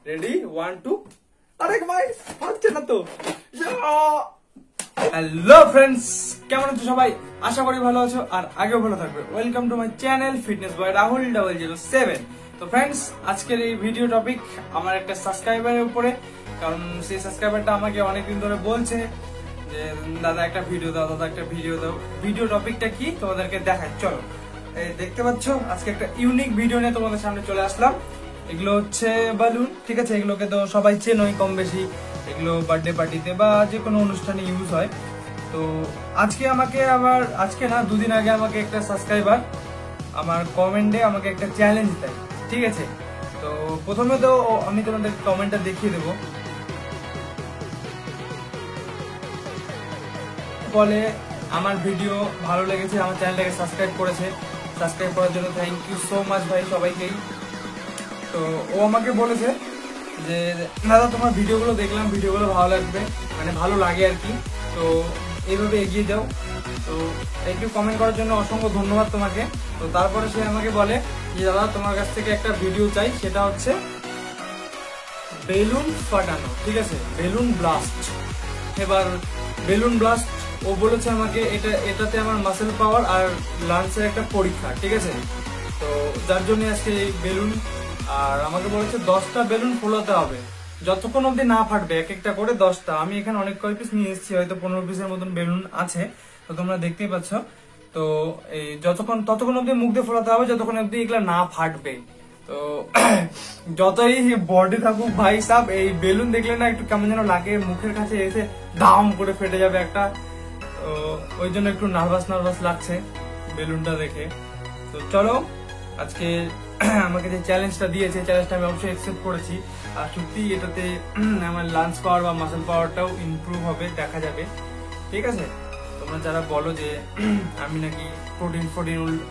Ready 1 2 আরে ভাই হচ্ছে না তো। হ্যালো ফ্রেন্ডস, কেমন আছো সবাই? আশা করি ভালো আছো আর আগেও ভালো থাকবে। Welcome to my channel fitness boy Rahul 007। তো ফ্রেন্ডস, আজকের এই ভিডিও টপিক আমার একটা সাবস্ক্রাইবারের উপরে, কারণ সেই সাবস্ক্রাইবারটা আমাকে অনেকদিন ধরে বলছে যে দাদা একটা ভিডিও দাও, দাদা একটা ভিডিও দাও। ভিডিও টপিকটা কি তোমাদেরকে দেখাই, চলো। দেখতে পাচ্ছ আজকে একটা ইউনিক ভিডিও নিয়ে তোমাদের সামনে চলে আসলাম। এগুলো হচ্ছে বালুন, ঠিক আছে? এগুলোকে তো সবাই চেনোই কম বেশি, এগুলো বার্থডে পার্টিতে বা যে কোনো অনুষ্ঠানে ইউজ হয়। তো আজকে না দুদিন আগে আমাকে একটা সাবস্ক্রাইবার আমার কমেন্টে আমাকে একটা চ্যালেঞ্জ দেয়, ঠিক আছে? তো প্রথমে তো আমি তোমাদের কমেন্টটা দেখিয়ে দেবো। বলে আমার ভিডিও ভালো লেগেছে, আমার চ্যানেলটাকে সাবস্ক্রাইব করেছে। সাবস্ক্রাইব করার জন্য থ্যাংক ইউ সো মাচ ভাই, সবাইকেই। তো ও আমাকে বলেছে যে দাদা তোমার ভিডিওগুলো দেখলাম, ভিডিওগুলো ভালো লাগবে, মানে ভালো লাগে আর কি। তো এইভাবে এগিয়ে যাও। তো একটু কমেন্ট করার জন্য অসংখ্য ধন্যবাদ তোমাকে। তো তারপরে সে আমাকে বলে যে দাদা তোমার কাছ থেকে একটা ভিডিও চাই, সেটা হচ্ছে বেলুন ফাটানো, ঠিক আছে? Balloon blast. এবার বেলুন ব্লাস্ট ও বলেছে আমাকে এটাতে আমার মাসেল পাওয়ার আর লাঞ্চের একটা পরীক্ষা, ঠিক আছে? তো যার জন্য আজকে এই বেলুন, আর আমাকে বলেছে 10টা বেলুন ফোলাতে হবে যতক্ষণ অব্দি না ফাটবে, এক একটা করে 10টা। আমি এখানে অনেক কয় পিস নিয়ে এসেছি, হয়তো 15 পিসের মতন বেলুন আছে, তো তোমরা দেখতেই পাচ্ছ। তো এই ততক্ষণ অব্দি মুখ দিয়ে ফোলাতে হবে যতক্ষণ অব্দি এগুলা না ফাটবে। তো যতই বডি থাকুক ভাই সাহেব, এই বেলুন দেখলে না একটু কেমন যেন লাগে, মুখের কাছে এসে দাম করে ফেটে যাবে একটা। তো ওই জন্য একটু নার্ভাস লাগছে বেলুনটা দেখে। তো চলো, আজকে আমাকে যে চ্যালেঞ্জটা দিয়েছে, চ্যালেঞ্জটা আমি অবশ্যই অ্যাকসেপ্ট করেছি। আর সত্যি এটাতে আমার লাঞ্চ পাওয়ার বা মাসেল পাওয়ারটাও ইমপ্রুভ হবে, দেখা যাবে, ঠিক আছে? তোমরা যারা বলো যে আমি নাকি প্রোটিন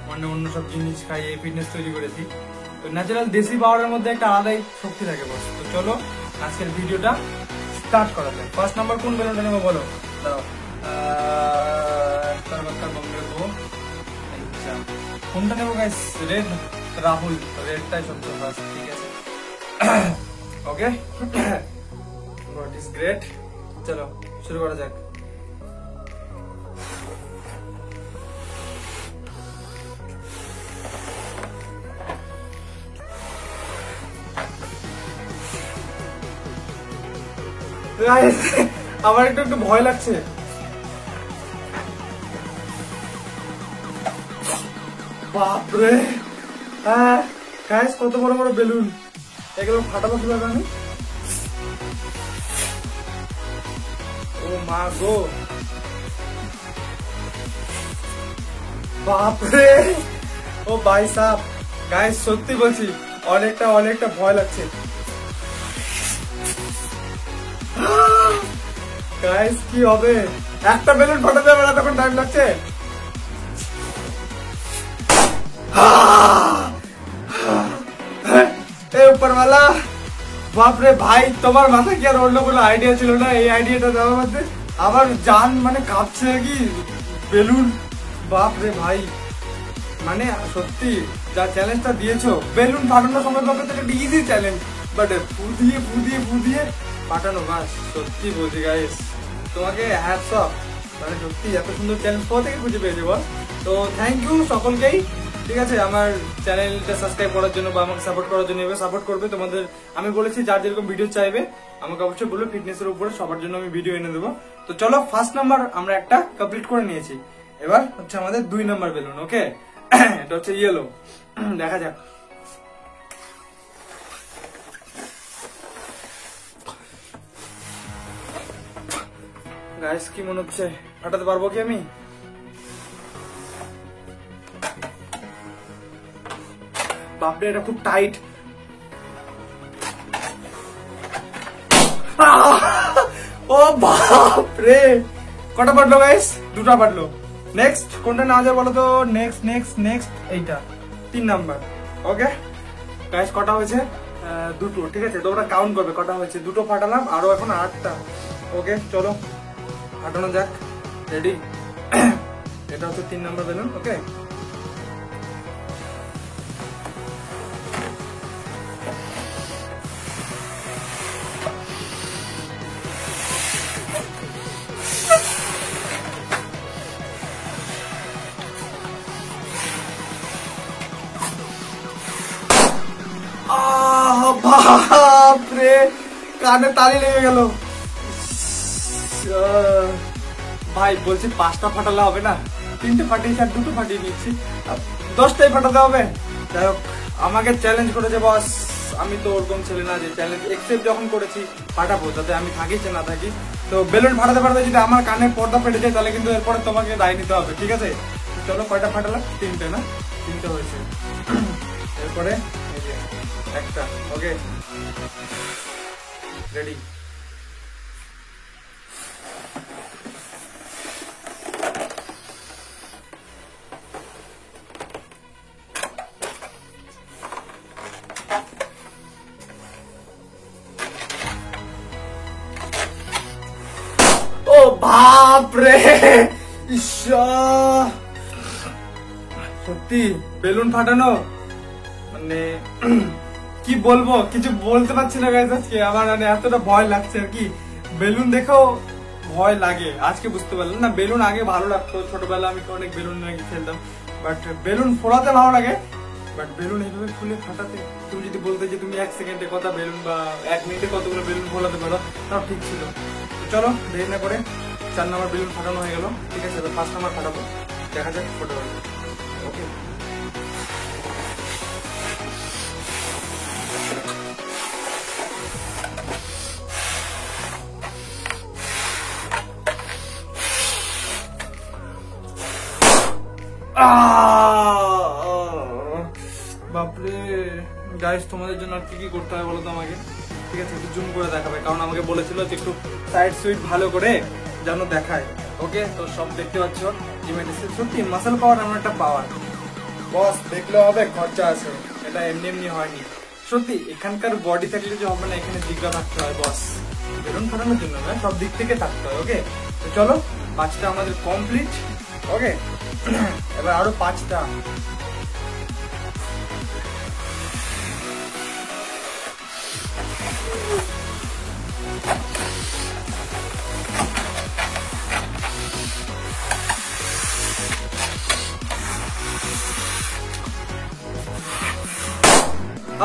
মানে অন্য সব জিনিস খাইয়ে ফিটনেস তৈরি করেছি, তো ন্যাচারাল দেশি পাওয়ারের মধ্যে একটা আলাদাই শক্তি থাকে বস। তো চলো আজকের ভিডিওটা স্টার্ট করা যায়। ফার্স্ট নাম্বার কোন বেলুনটা নেবো বলো? দাও, কোনটা নেবো গাইস? রেড রাহুল, রেডটাই সবচেয়ে ফার্স্ট, ঠিক আছে? ওকে, গড ইজ গ্রেট। চলো শুরু করা যাক। আমার একটু ভয় লাগছে। বাপরে, হ্যাঁ গাইস, কত বড় বড় বেলুন, এগুলো ফাটাবো কিভাবে আমি? ও মা গো, বাপরে, ও ভাই সাহেব, গাইস সত্যি বলছি অনেকটা ভয় লাগছে। গাইস কি হবে? একটা বেলুন ফাটাতে হবে না, তখন টাইম লাগছে। উপরওয়ালা, বাপরে ভাই, তোমার মাথায় কি আর অন্য কোনো আইডিয়া ছিল না এই আইডিয়াটা দেওয়ার মধ্যে? আমার জান মানে কাঁপছে কি বেলুন। বাপরে ভাই, মানে সত্যি যা চ্যালেঞ্জটা দিয়েছো, বেলুন ফাটানোর সময় পক্ষে থেকে একটা ইজি চ্যালেঞ্জ, বাট ফুদিয়ে ফাটানো, বাস সত্যি বলছি গাইস, তোমাকে হ্যাটস অফ। মানে সত্যি এত সুন্দর চ্যালেঞ্জ কোথা থেকে খুঁজে পেয়েছি বল? তো থ্যাংক ইউ সকলকেই, ঠিক আছে? আমার চ্যানেলটা সাবস্ক্রাইব করার জন্য বা আমাকে সাপোর্ট করার জন্য, এভাবে সাপোর্ট করবে তোমাদের। আমি বলেছি যার যেরকম ভিডিও চাইবে আমাকে অবশ্যই বলবে, ফিটনেসের উপরে সবার জন্য আমি ভিডিও এনে দেবো। তো চলো, ফার্স্ট নাম্বার আমরা একটা কমপ্লিট করে নিয়েছি। এবার হচ্ছে আমাদের 2 নাম্বার বেলুন, ওকে? এটা হচ্ছে ইয়েলো, দেখা যাক। গাইস কি মনে হচ্ছে, ফাটাতে পারবো কি আমি? বাপরে, এটা খুব টাইট। ও বাপরে, কটা পারলো গাইস? 2টা পারলো। নেক্সট কোনটা না যায় বলো তো? নেক্সট এইটা 3 নাম্বার, ওকে গাইস? কটা হয়েছে? 2টো, ঠিক আছে? তোমরা কাউন্ট করবে কটা হয়েছে। 2টো ফাটালাম, আরো এখন 8টা। ওকে চলো ফাটানো যাক। রেডি? এটা হচ্ছে 3 নাম্বার বেলুন, ওকে? বাপরে, কানে তালি লেগে গেল ভাই। বলছি 5টা ফাটালে হবে না? 3টে ফাটিয়েছি আর 2টো ফাটিয়ে নিচ্ছি, 10টাই ফাটাতে হবে। যাই হোক, আমাকে চ্যালেঞ্জ করেছে বস। আমি তো ওরকম ছেলে না যে চ্যালেঞ্জ একসেপ্ট যখন করেছি ফাটাবো, যাতে আমি থাকি সে না থাকি। তো বেলুন ফাটাতে ফাটাতে যদি আমার কানে পর্দা ফেটে যায় তাহলে কিন্তু এরপরে তোমাকে দায় নিতে হবে, ঠিক আছে? চলো, কয়টা ফাটালাম? 3টে না? 3টে হয়েছে। এরপরে এই যে একটা। ওকে, রেডি। ও বাপরে, সত্যি বেলুন ফাটানো মানে কি বলবো, কিছু বলতে পারছি না গাইস। আজকে আমার মানে এতটা ভয় লাগছে আর কি। বেলুন দেখেও ভয় লাগে, আজকে বুঝতে পারলাম না। বেলুন আগে ভালো লাগতো, ছোটবেলা আমি অনেক বেলুন নাকি খেলতাম, বাট বেলুন ফোড়াতে ভালো লাগে, বাট বেলুন এইভাবে খুলে ফাটাতে, তুমি যদি বলতে যে তুমি 1 সেকেন্ডে কত বেলুন বা 1 মিনিটে কতগুলো বেলুন ফোলাতে পারো, তাও ঠিক ছিল। তো চলো, দেরি না করে 4 নম্বর বেলুন ফাটানো হয়ে গেল, ঠিক আছে? এবার 5 নম্বর ফাটাবো, দেখা যাক ফোটা হবে। ওকে, বাপরে গাইস, তোমাদের জন্য আর কি করতে হবে বলো তো আমাকে? ঠিক আছে, একটু জুম করে দেখাবে, কারণ আমাকে বলেছিল যে একটু সাইড সুইট ভালো করে যেন দেখায়। ওকে, তো সব দেখতে পাচ্ছ, সত্যি মাসেল পাওয়ার এমন একটা পাওয়ার বস, দেখলে হবে, খরচা আছে, এটা এমনি এমনি হয়নি। সত্যি এখানকার বডি থাকলে যে হবে না, এখানে জিজ্ঞা থাকতে হয় বস, বেলুন ফাটানোর জন্য না, সব দিক থেকে থাকতে হয়। ওকে, তো চলো, 5টা আমাদের কমপ্লিট। ওকে, এবার আরো 5টা।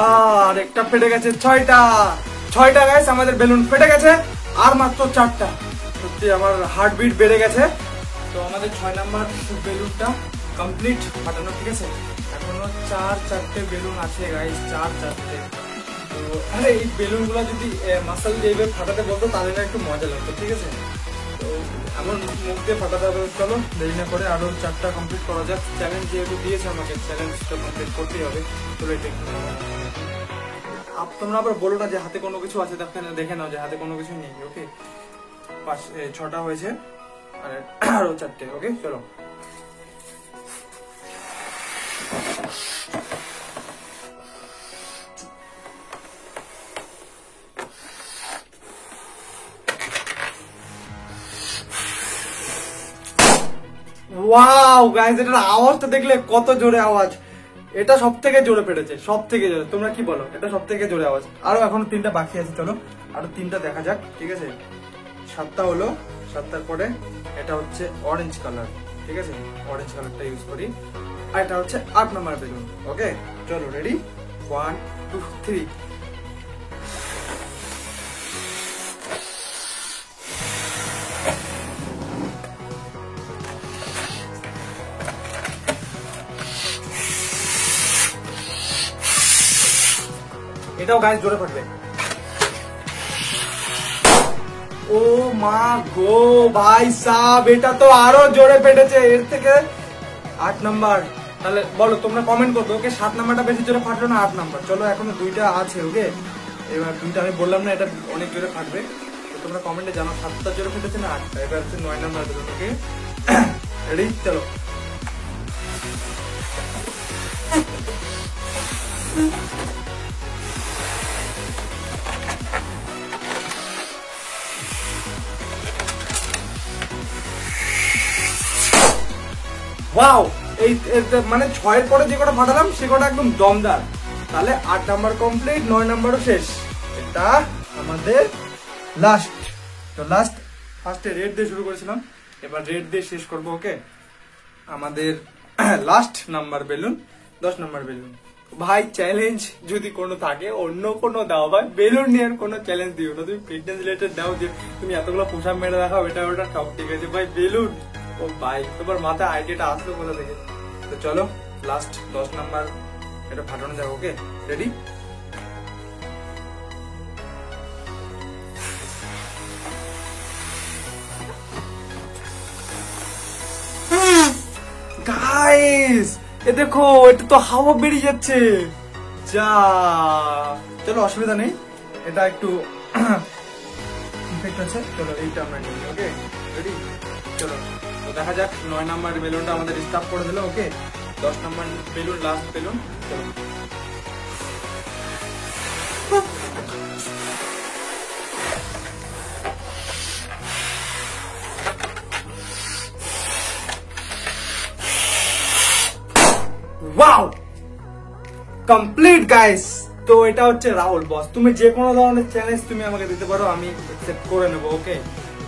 আর একটা ফেটে গেছে। 6টা গাইস, আমাদের বেলুন ফেটে গেছে, আর মাত্র 4টা। সত্যি আমার হার্টবিট বেড়ে গেছে। তো আমাদের 6 নাম্বার বেলুনটা কমপ্লিট ফাটানো, ঠিক আছে? এখনো 4টে বেলুন আছে গাইস, 4টে। তো আরে এই বেলুন গুলা যদি মাসাল দিয়ে ফাটাতে বলতো তাহলে না একটু মজা লাগতো, ঠিক আছে? তো এমন মুখ দিয়ে ফাটাতে হবে। চলো, দেরি না করে আরো 4টা কমপ্লিট করা যাক। চ্যালেঞ্জ যেহেতু দিয়েছে আমাকে, চ্যালেঞ্জটা কমপ্লিট করতেই হবে। চলো, এটা তোমরা আবার বলো না যে হাতে কোনো কিছু আছে, দেখে নাও যে হাতে কোনো কিছু নেই। ওকে, 6টা হয়েছে, আর আরো 4টে। ওকে, চলো। ওয়াও গাইস, এটার আওয়াজটা দেখলে কত জোরে আওয়াজ। এটা সব থেকে জোরে ফেটেছে, সব থেকে জোরে। তোমরা কি বলো? এটা সব থেকে জোরে আওয়াজ। আরো এখনো 3টা বাকি আছে, চলো আরো 3টা দেখা যাক, ঠিক আছে? 7টা হলো, 7টার পরে এটা হচ্ছে অরেঞ্জ কালার, ঠিক আছে? অরেঞ্জ কালারটা ইউজ করি। আর এটা হচ্ছে 8 নম্বর বেলুন। ওকে, চলো, রেডি, 1 2 3। এটাও গাইস জোরে ফাটবে। ও মা গো ভাই সাব, এটা তো আরো জোরে ফেটেছে এর থেকে। 8 নাম্বার। তাহলে বলো, তোমরা কমেন্ট করবে। ওকে, 7 নাম্বারটা বেশি জোরে ফাটলো না 8 নাম্বার? চলো, এখনো 2টা আছে। ওকে, এবার 2টা আমি বললাম না এটা অনেক জোরে ফাটবে, তো তোমরা কমেন্টে জানো 7টা জোরে ফেটেছে না 8টা। এবার হচ্ছে 9 নাম্বার বেলুন। ওকে, রেডি, চলো। ওয়াও, এই মানে 6-এর পরে যে কটা ফাটালাম সে কটা একদম দমদার। তাহলে 8 নাম্বার কমপ্লিট, 9 নাম্বারও শেষ। এটা আমাদের লাস্ট। তো লাস্ট, ফার্স্টে রেড দিয়ে শুরু করেছিলাম, এবার রেড দিয়ে শেষ করবো। ওকে, আমাদের last number balloon, 10 number balloon. ভাই চ্যালেঞ্জ যদি কোনো থাকে অন্য কোনো দাও ভাই, বেলুন নিয়ে কোনো চ্যালেঞ্জ দিও না, তুমি ফিটনেস রিলেটেড দাও যে তুমি এতগুলো পোশ আপ মেরে দেখাও, এটা ওটা সব ঠিক আছে ভাই। বেলুন, ও ভাই তোমার মাথায় আইডিয়াটা আসলো কোথা থেকে? তো চলো লাস্ট 10 নাম্বার এটা ফাটানো যাক। Okay ready? গাইস এ দেখো, এটা তো হাওয়া বেরিয়ে যাচ্ছে যা। চলো অসুবিধা নেই, এটা একটু ইফেক্ট আছে। চলো এইটা আমরা নিই। Okay ready? চলো তো দেখা যাক। 9 নাম্বার বেলুনটা আমাদের স্টাফ করে দিল। ওকে 10 নাম্বার বেলুন, লাস্ট বেলুন। চলো ওয়াও, কমপ্লিট গাইস। তো এটা হচ্ছে রাহুল বস, তুমি যে কোনো ধরনের চ্যালেঞ্জ তুমি আমাকে দিতে পারো, আমি অ্যাকসেপ্ট করে নেবো। ওকে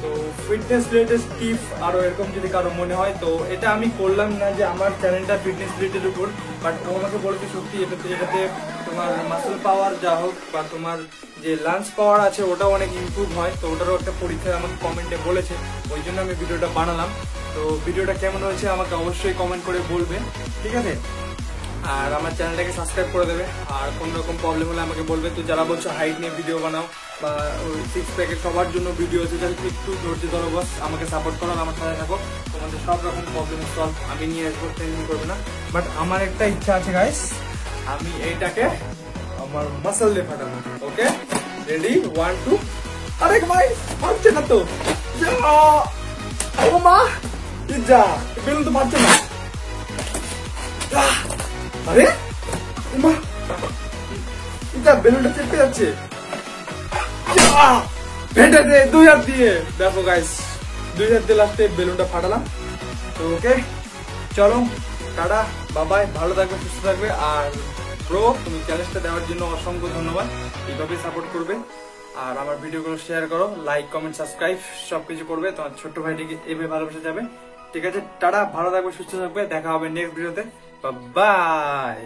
তো ফিটনেস রিলেটেড টিপস আরো এরকম যদি কারো মনে হয়, তো এটা আমি করলাম না যে আমার চ্যানেলটা ফিটনেস রিলেটেড উপর, বাট ও আমাকে বলেছে সত্যি এটাতে তোমার মাসেল পাওয়ার যা হোক বা তোমার যে লাঞ্চ পাওয়ার আছে ওটাও অনেক ইমপ্রুভ হয়। তো ওটারও একটা পরীক্ষা আমাকে কমেন্টে বলেছে, ওই জন্য আমি ভিডিওটা বানালাম। তো ভিডিওটা কেমন হয়েছে আমাকে অবশ্যই কমেন্ট করে বলবে, ঠিক আছে? আর আমার চ্যানেলটাকে সাবস্ক্রাইব করে দেবে। আর কোন রকম প্রবলেম হলে আমাকে বলবে। তো যারা বলছো হাইট নিয়ে ভিডিও বানাও বা সিক্স প্যাকের সবার জন্য ভিডিও আছে, যারা একটু ধৈর্য ধরো বস, আমাকে সাপোর্ট করো, আমার সাথে থাকো, তোমাদের সব রকম প্রবলেম সলভ আমি নিয়ে আসবো, টেনশন করবে না। বাট আমার একটা ইচ্ছা আছে গাইস, আমি এইটাকে আমার মাসল দিয়ে ফাটাবো। Okay ready? 1 2। আরে ভাই ফাটছে না তো, ও মা যা, বেলুন তো ফাটছে না। আরে এটা বেলুনটা চেপে যাচ্ছে, ভেটে দে 2 হাত দিয়ে। দেখো গাইস 2 হাত দিয়ে লাস্টে বেলুনটা ফাটালাম। তো ওকে চলো টাটা বাবাই, ভালো থাকবে, সুস্থ থাকবে। আর ব্রো তুমি চ্যালেঞ্জটা দেওয়ার জন্য অসংখ্য ধন্যবাদ, এইভাবে সাপোর্ট করবে। আর আমার ভিডিওগুলো শেয়ার করো, লাইক কমেন্ট সাবস্ক্রাইব সবকিছু করবে, তোমার ছোট্ট ভাইটিকে এভাবে ভালোবাসা যাবে। ঠিক আছে টাটা, ভালো থাকবে, সুস্থ থাকবে, দেখা হবে নেক্সট ভিডিওতে। বাই।